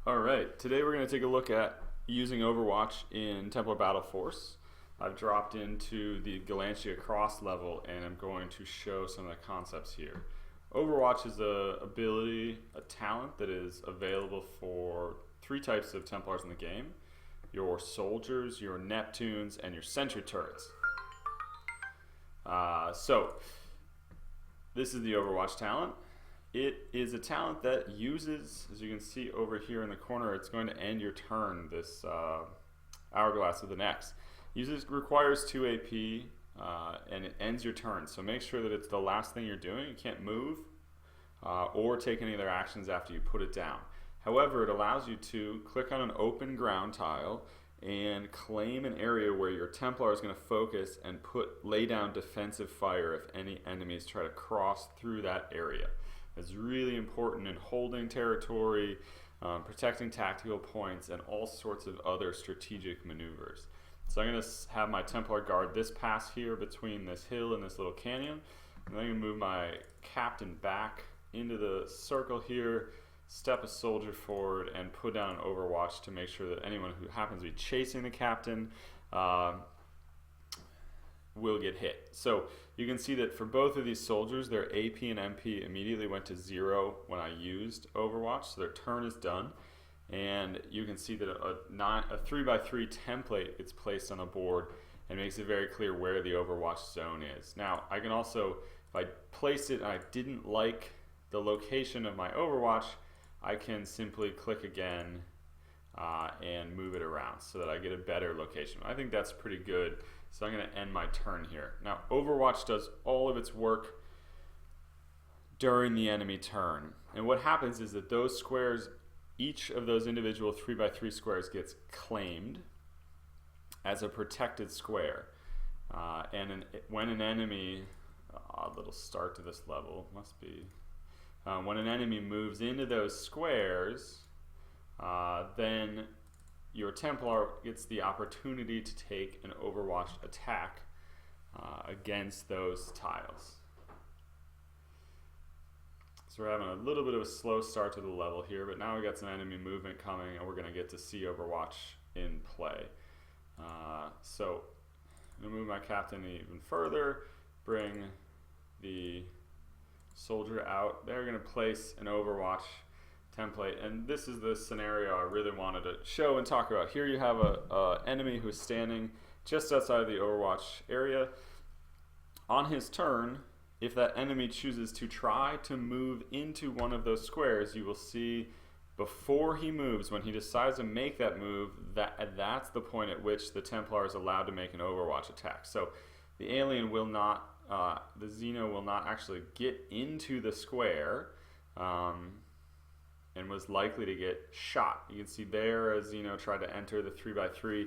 Alright, today we're going to take a look at using Overwatch in Templar Battleforce. I've dropped into the Galantia Cross level and I'm going to show some of the concepts here. Overwatch is a ability, a talent that is available for three types of Templars in the game. Your soldiers, your Neptunes, and your sentry turrets. So this is the Overwatch talent. It is a talent that uses, as you can see over here in the corner, it's going to end your turn, this hourglass with an X. Requires 2 AP and it ends your turn. So make sure that it's the last thing you're doing. You can't move or take any other actions after you put it down. However, it allows you to click on an open ground tile and claim an area where your Templar is going to focus and lay down defensive fire if any enemies try to cross through that area. It's really important in holding territory, protecting tactical points, and all sorts of other strategic maneuvers. So I'm going to have my Templar guard this pass here between this hill and this little canyon. And then I'm going to move my captain back into the circle here, step a soldier forward, and put down an Overwatch to make sure that anyone who happens to be chasing the captain will get hit. So you can see that for both of these soldiers, their AP and MP immediately went to 0 when I used Overwatch, so their turn is done. And you can see that a 3x3 template gets placed on the board and makes it very clear where the Overwatch zone is. Now, I can also, if I placed it and I didn't like the location of my Overwatch, I can simply click again and move it around so that I get a better location. I think that's pretty good. So I'm going to end my turn here. Now, Overwatch does all of its work during the enemy turn. And what happens is that those squares, each of those individual 3x3 squares gets claimed as a protected square. When an enemy, odd little start to this level, must be, when an enemy moves into those squares, then your Templar gets the opportunity to take an Overwatch attack against those tiles. So we're having a little bit of a slow start to the level here, but now we got some enemy movement coming and we're going to get to see Overwatch in play. So I'm going to move my captain even further, bring the soldier out. They're going to place an Overwatch template, and this is the scenario I really wanted to show and talk about. Here you have a enemy who's standing just outside of the Overwatch area. On his turn, if that enemy chooses to try to move into one of those squares, you will see before he moves, when he decides to make that move, that's the point at which the Templar is allowed to make an Overwatch attack. So the alien will not, the Xeno will not actually get into the square and was likely to get shot. You can see there a Xeno tried to enter the 3x3,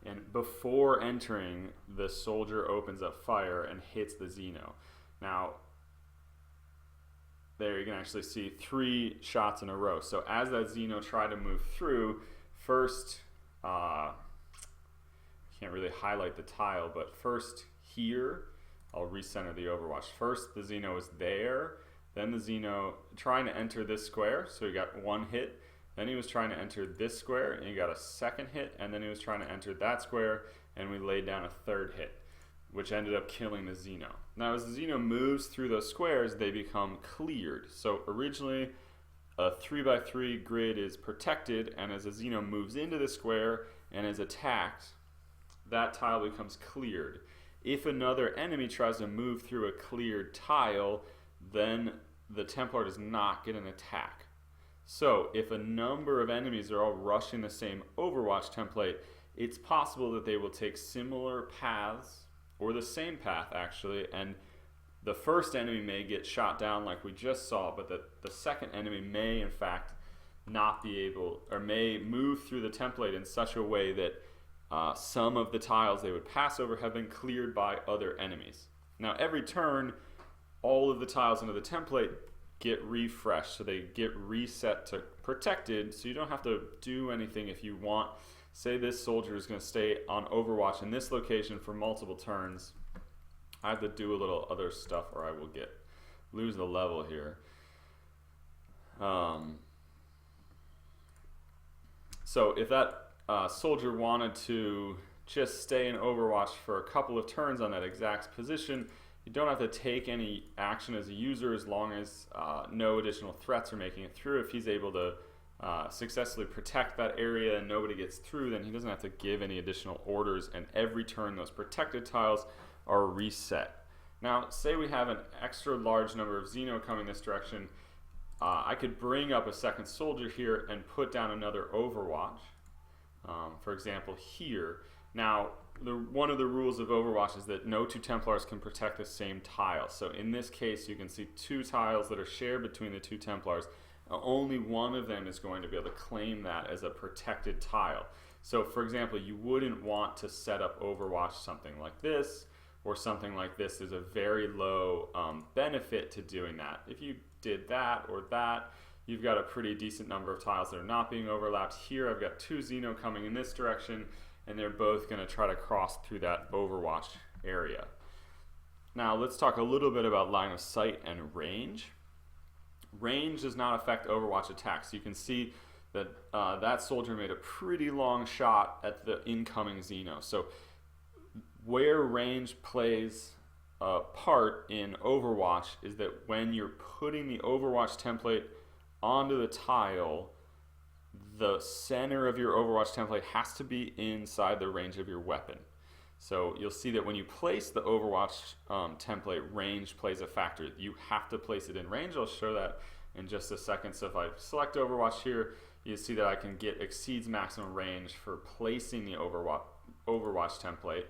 and before entering, the soldier opens up fire and hits the Xeno. Now, there you can actually see 3 shots in a row. So as that Xeno tried to move through, first, can't really highlight the tile, but first here, I'll recenter the Overwatch. First, the Xeno is there. Then the Xeno trying to enter this square, so he got 1 hit. Then he was trying to enter this square, and he got a 2nd hit. And then he was trying to enter that square, and we laid down a 3rd hit, which ended up killing the Xeno. Now, as the Xeno moves through those squares, they become cleared. So originally, a 3x3 grid is protected, and as a Xeno moves into the square and is attacked, that tile becomes cleared. If another enemy tries to move through a cleared tile, then the Templar does not get an attack. So if a number of enemies are all rushing the same Overwatch template, it's possible that they will take similar paths, or the same path actually, and the first enemy may get shot down like we just saw, but the second enemy may in fact not be able, or may move through the template in such a way that some of the tiles they would pass over have been cleared by other enemies. Now every turn, all of the tiles into the template get refreshed, so they get reset to protected, so you don't have to do anything if you want. Say this soldier is going to stay on Overwatch in this location for multiple turns. I have to do a little other stuff or I will lose the level here. So if that soldier wanted to just stay in Overwatch for a couple of turns on that exact position, you don't have to take any action as a user as long as no additional threats are making it through. If he's able to successfully protect that area and nobody gets through, then he doesn't have to give any additional orders, and every turn those protected tiles are reset. Now, say we have an extra large number of Xeno coming this direction. I could bring up a second soldier here and put down another Overwatch, for example here. Now, one of the rules of Overwatch is that no two Templars can protect the same tile. So in this case, you can see two tiles that are shared between the two Templars. Only one of them is going to be able to claim that as a protected tile. So for example, you wouldn't want to set up Overwatch something like this or something like this. There's a very low benefit to doing that. If you did that or that, you've got a pretty decent number of tiles that are not being overlapped. Here I've got two Xeno coming in this direction, and they're both going to try to cross through that Overwatch area. Now let's talk a little bit about line of sight and range. Range does not affect Overwatch attacks. You can see that that soldier made a pretty long shot at the incoming Xeno. So where range plays a part in Overwatch is that when you're putting the Overwatch template onto the tile, the center of your Overwatch template has to be inside the range of your weapon. So you'll see that when you place the Overwatch template, range plays a factor. You have to place it in range. I'll show that in just a second. So if I select Overwatch here, you see that I can get exceeds maximum range for placing the Overwatch template.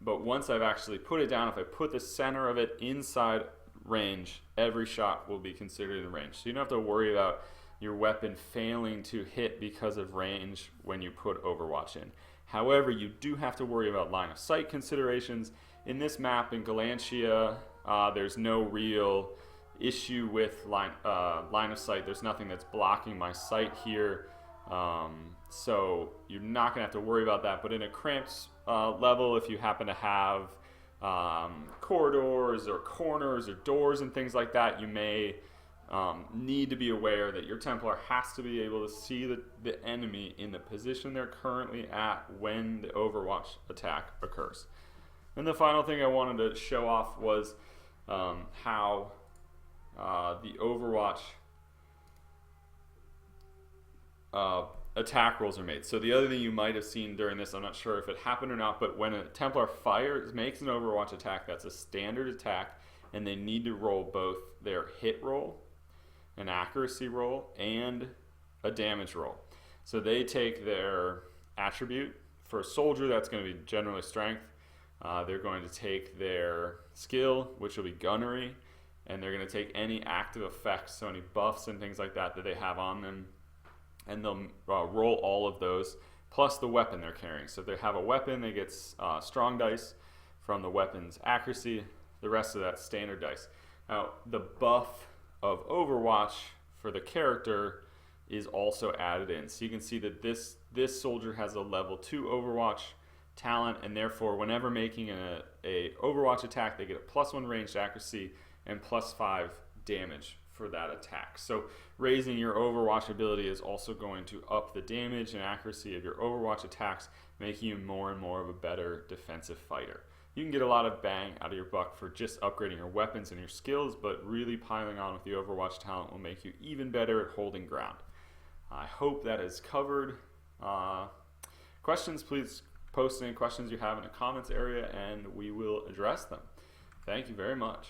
But once I've actually put it down, if I put the center of it inside range, every shot will be considered in range. So you don't have to worry about your weapon failing to hit because of range when you put Overwatch in. However, you do have to worry about line of sight considerations. In this map in Galantia, there's no real issue with line of sight. There's nothing that's blocking my sight here. So you're not going to have to worry about that. But in a cramped level, if you happen to have corridors or corners or doors and things like that, you may need to be aware that your Templar has to be able to see the enemy in the position they're currently at when the Overwatch attack occurs. And the final thing I wanted to show off was how the Overwatch attack rolls are made. So the other thing you might have seen during this, I'm not sure if it happened or not, but when a Templar makes an Overwatch attack, that's a standard attack, and they need to roll both their hit roll, an accuracy roll, and a damage roll. So they take their attribute. For a soldier, that's going to be generally strength. They're going to take their skill, which will be gunnery, and they're going to take any active effects, so any buffs and things like that they have on them, and they'll roll all of those, plus the weapon they're carrying. So if they have a weapon, they get strong dice from the weapon's accuracy, the rest of that standard dice. Now, the buff of Overwatch for the character is also added in. So you can see that this soldier has a level 2 Overwatch talent, and therefore whenever making a Overwatch attack, they get a +1 ranged accuracy and +5 damage for that attack. So raising your Overwatch ability is also going to up the damage and accuracy of your Overwatch attacks, making you more and more of a better defensive fighter. You can get a lot of bang out of your buck for just upgrading your weapons and your skills, but really piling on with the Overwatch talent will make you even better at holding ground. I hope that is covered. Questions, please post any questions you have in the comments area and we will address them. Thank you very much.